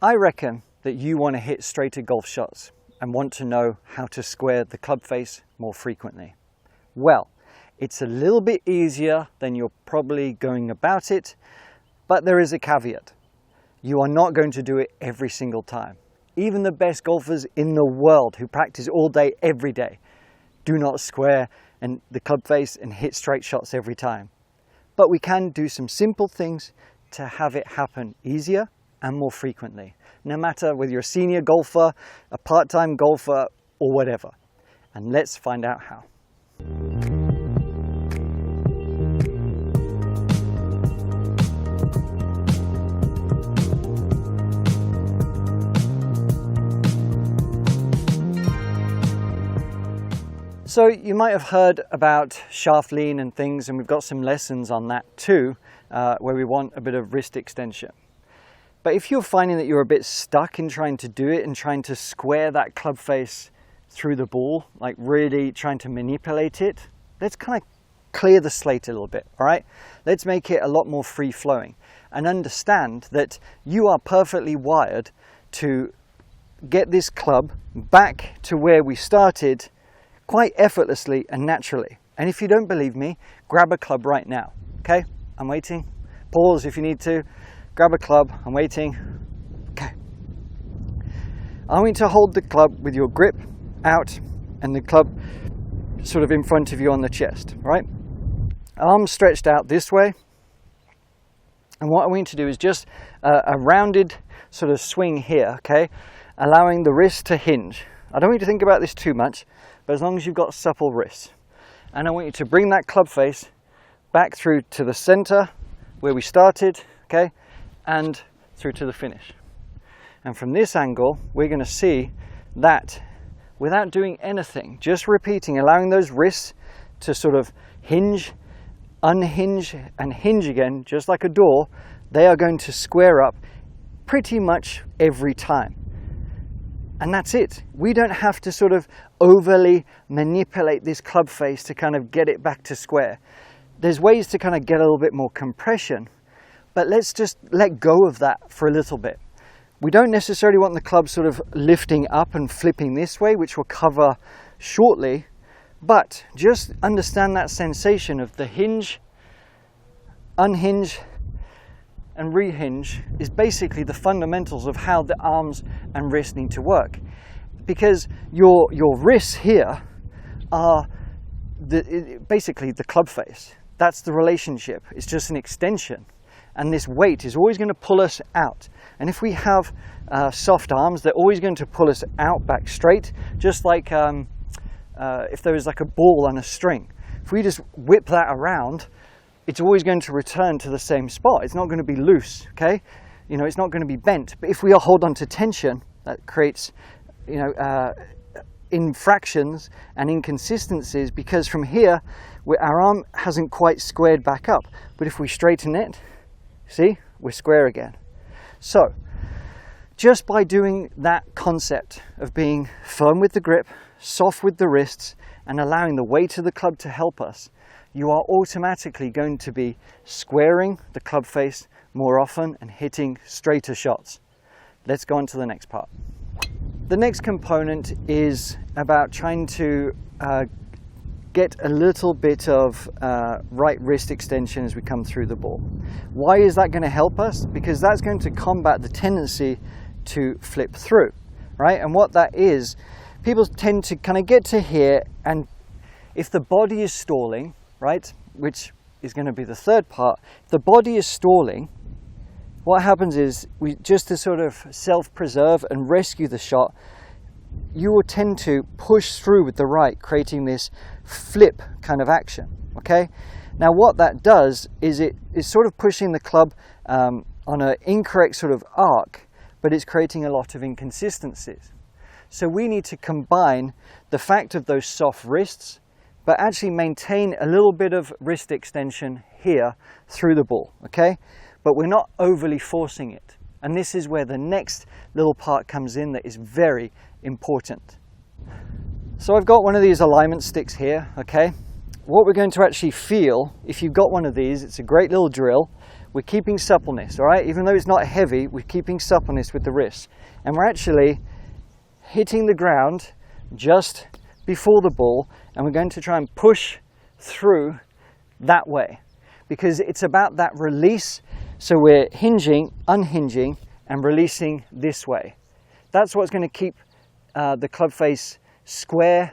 I reckon that you want to hit straighter golf shots and want to know how to square the club face more frequently. Well, it's a little bit easier than you're probably going about it, but there is a caveat. You are not going to do it every single time. Even the best golfers in the world who practice all day, every day, do not square and the club face and hit straight shots every time. But we can do some simple things to have it happen easier and more frequently, no matter whether you're a senior golfer, a part-time golfer, or whatever. And let's find out how. So you might have heard about shaft lean and things, and we've got some lessons on that too, where we want a bit of wrist extension. But if you're finding that you're a bit stuck in trying to do it and trying to square that club face through the ball, like really trying to manipulate it, let's kind of clear the slate a little bit, all right? Let's make it a lot more free-flowing and understand that you are perfectly wired to get this club back to where we started quite effortlessly and naturally. And if you don't believe me, grab a club right now, okay? I'm waiting. Pause if you need to. Grab a club, I'm waiting. Okay. I want you to hold the club with your grip out and the club sort of in front of you on the chest, right? Arms stretched out this way. And what I want you to do is just a rounded sort of swing here, okay? Allowing the wrist to hinge. I don't want you to think about this too much, but as long as you've got supple wrists. And I want you to bring that club face back through to the center where we started, okay, and through to the finish. And from this angle, we're going to see that without doing anything, just repeating, allowing those wrists to sort of hinge, unhinge, and hinge again, just like a door, they are going to square up pretty much every time. And that's it. We don't have to sort of overly manipulate this club face to kind of get it back to square. There's ways to kind of get a little bit more compression, but let's just let go of that for a little bit. We don't necessarily want the club sort of lifting up and flipping this way, which we'll cover shortly, but just understand that sensation of the hinge, unhinge, and rehinge is basically the fundamentals of how the arms and wrists need to because your wrists here are basically the club face. That's the relationship. It's just an extension, and this weight is always going to pull us out. And if we have soft arms, they're always going to pull us out back straight, just like if there was like a ball on a string. If we just whip that around, it's always going to return to the same spot. It's not going to be loose, okay? You know, it's not going to be bent. But if we hold on to tension, that creates, you know, infractions and inconsistencies, because from here, our arm hasn't quite squared back up. But if we straighten it, see, we're square again. So, just by doing that concept of being firm with the grip, soft with the wrists, and allowing the weight of the club to help us, you are automatically going to be squaring the club face more often and hitting straighter shots. Let's go on to the next part. The next component is about trying to get a little bit of right wrist extension as we come through the ball. Why is that going to help us? Because that's going to combat the tendency to flip through, right? And what that is, people tend to kind of get to here, and if the body is stalling, right, which is going to be the third part, if the body is stalling, what happens is, we just to sort of self-preserve and rescue the shot, you will tend to push through with the right, creating this flip kind of action, okay? Now what that does is it is sort of pushing the club on an incorrect sort of arc, but it's creating a lot of inconsistencies. So we need to combine the fact of those soft wrists, but actually maintain a little bit of wrist extension here through the ball, okay? But we're not overly forcing it. And this is where the next little part comes in that is very important. So I've got one of these alignment sticks here, okay? What we're going to actually feel, if you've got one of these, it's a great little drill. we're keeping suppleness, all right? Even though it's not heavy, we're keeping suppleness with the wrists. And we're actually hitting the ground just before the ball, and we're going to try and push through that way, because it's about that release. So we're hinging, unhinging, and releasing this way. That's what's going to keep the club face square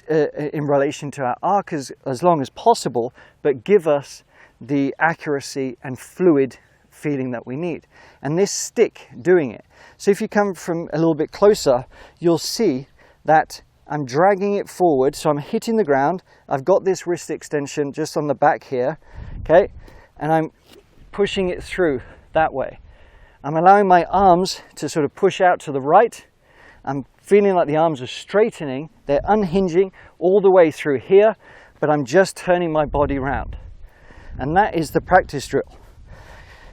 in relation to our arc as long as possible, but give us the accuracy and fluid feeling that we need. And this stick doing it. So if you come from a little bit closer, you'll see that I'm dragging it forward, so I'm hitting the ground. I've got this wrist extension just on the back here, okay? And I'm pushing it through that way. I'm allowing my arms to sort of push out to the right. I'm feeling like the arms are straightening. They're unhinging all the way through here, but I'm just turning my body around. And that is the practice drill.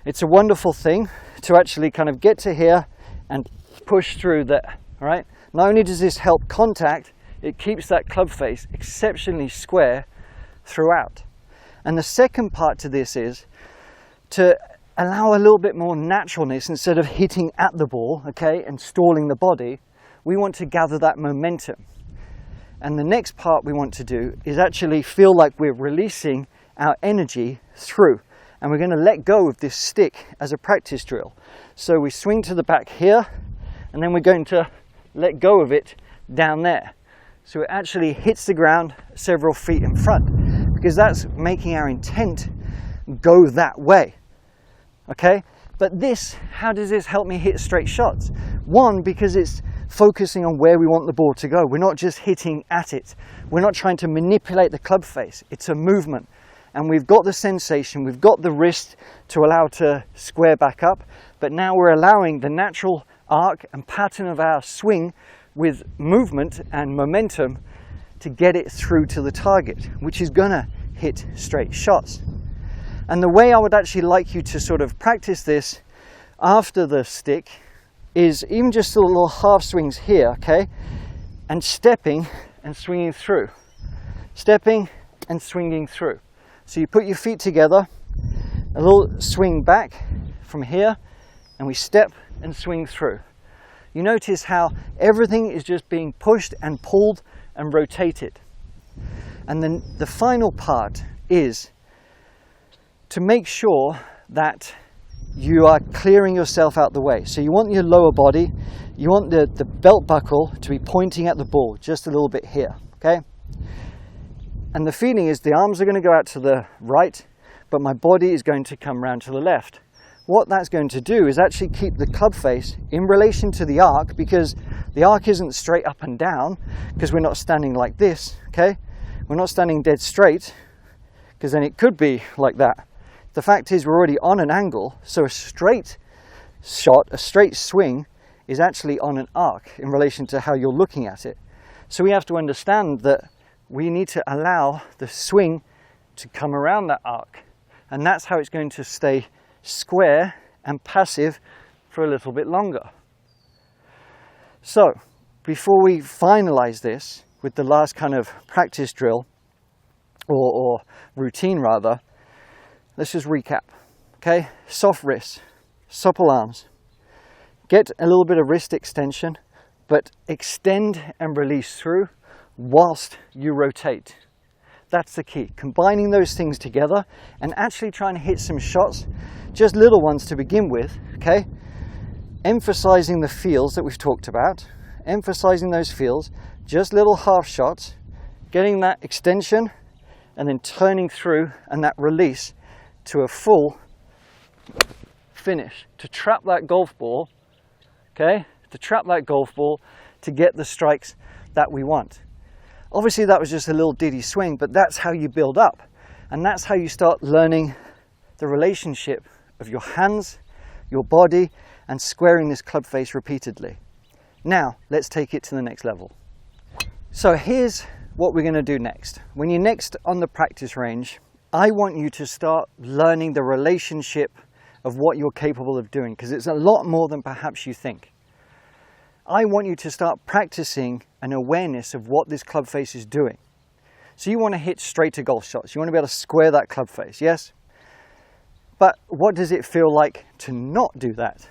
It's a wonderful thing to actually kind of get to here and push through there, all right? Not only does this help contact, it keeps that club face exceptionally square throughout. And the second part to this is to allow a little bit more naturalness instead of hitting at the ball, okay, and stalling the body. We want to gather that momentum. And the next part we want to do is actually feel like we're releasing our energy through. And we're going to let go of this stick as a practice drill. So we swing to the back here, and then we're going to let go of it down there. So it actually hits the ground several feet in front, because that's making our intent go that way. Okay? But this, how does this help me hit straight shots? One, because it's focusing on where we want the ball to go. We're not just hitting at it. We're not trying to manipulate the club face. It's a movement. And we've got the sensation, we've got the wrist to allow to square back up, but now we're allowing the natural arc and pattern of our swing with movement and momentum to get it through to the target, which is gonna hit straight shots. And the way I would actually like you to sort of practice this after the stick is even just the little half swings here, okay? And stepping and swinging through. Stepping and swinging through. So you put your feet together, a little swing back from here, and we step and swing through. You notice how everything is just being pushed and pulled and rotated. And then the final part is to make sure that you are clearing yourself out the way. So you want your lower body, you want the belt buckle to be pointing at the ball just a little bit here, okay? And the feeling is the arms are going to go out to the right, but my body is going to come round to the left. What that's going to do is actually keep the club face in relation to the arc, because the arc isn't straight up and down, because we're not standing like this, okay? We're not standing dead straight, because then it could be like that. The fact is we're already on an angle, so a straight shot, a straight swing, is actually on an arc in relation to how you're looking at it. So we have to understand that we need to allow the swing to come around that arc, and that's how it's going to stay square and passive for a little bit longer. So before we finalize this with the last kind of practice drill or routine rather, let's just recap. Okay, soft wrists, supple arms, get a little bit of wrist extension, but extend and release through whilst you rotate. That's the key, combining those things together and actually trying to hit some shots, just little ones to begin with, okay? Emphasizing the feels that we've talked about, emphasizing those feels, just little half shots, getting that extension and then turning through and that release to a full finish, to trap that golf ball, okay? To trap that golf ball to get the strikes that we want. Obviously that was just a little ditty swing, but that's how you build up. And that's how you start learning the relationship of your hands, your body, and squaring this club face repeatedly. Now, let's take it to the next level. So here's what we're going to do next. When you're next on the practice range, I want you to start learning the relationship of what you're capable of doing, because it's a lot more than perhaps you think. I want you to start practicing an awareness of what this club face is doing. So you want to hit straighter golf shots. You want to be able to square that club face, yes? But what does it feel like to not do that?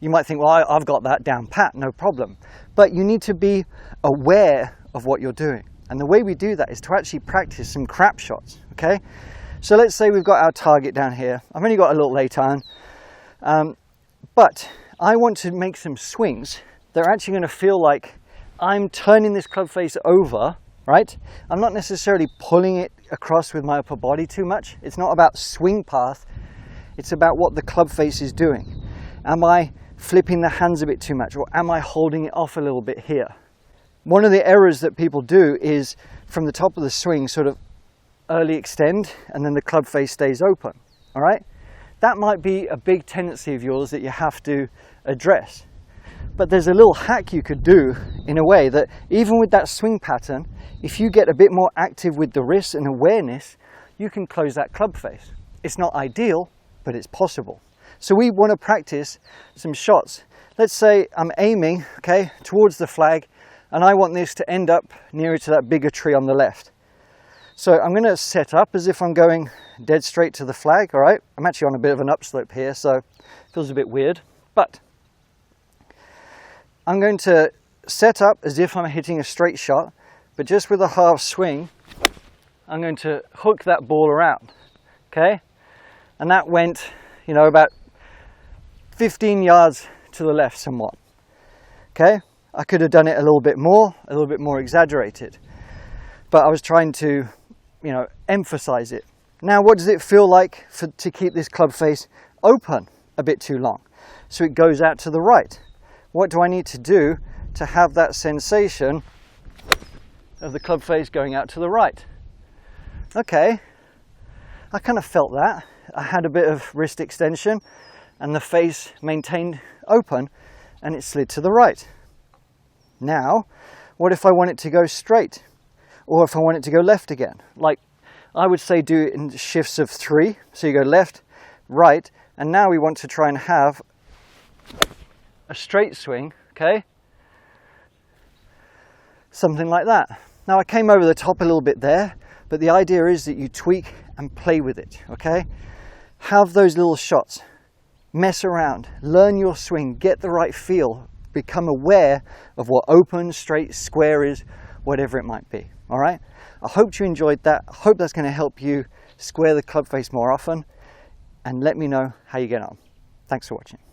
You might think, well, I've got that down pat, no problem. But you need to be aware of what you're doing. And the way we do that is to actually practice some crap shots, okay? So let's say we've got our target down here. I've only got a little late iron, but I want to make some swings that are actually going to feel like I'm turning this club face over, right? I'm not necessarily pulling it across with my upper body too much. It's not about swing path. It's about what the club face is doing. Am I flipping the hands a bit too much, or am I holding it off a little bit here? One of the errors that people do is from the top of the swing sort of early extend and then the club face stays open, all right? That might be a big tendency of yours that you have to address. But there's a little hack you could do in a way that even with that swing pattern, if you get a bit more active with the wrists and awareness, you can close that club face. It's not ideal, but it's possible. So we want to practice some shots. Let's say I'm aiming, okay, towards the flag, and I want this to end up nearer to that bigger tree on the left. So I'm going to set up as if I'm going dead straight to the flag, all right? I'm actually on a bit of an upslope here, so it feels a bit weird. But I'm going to set up as if I'm hitting a straight shot, but just with a half swing, I'm going to hook that ball around, okay? And that went, you know, about 15 yards to the left somewhat, okay? I could have done it a little bit more exaggerated, but I was trying to, you know, emphasize it. Now, what does it feel like to keep this club face open a bit too long? So it goes out to the right. What do I need to do to have that sensation of the club face going out to the right? Okay, I kind of felt that. I had a bit of wrist extension and the face maintained open and it slid to the right. Now, what if I want it to go straight? Or if I want it to go left again? Like, I would say do it in shifts of 3. So you go left, right, and now we want to try and have a straight swing, okay? Something like that. Now I came over the top a little bit there, but the idea is that you tweak and play with it, okay? Have those little shots, mess around, learn your swing, get the right feel, become aware of what open, straight, square is, whatever it might be, all right? I hope you enjoyed that. I hope that's going to help you square the club face more often, and let me know how you get on. Thanks for watching.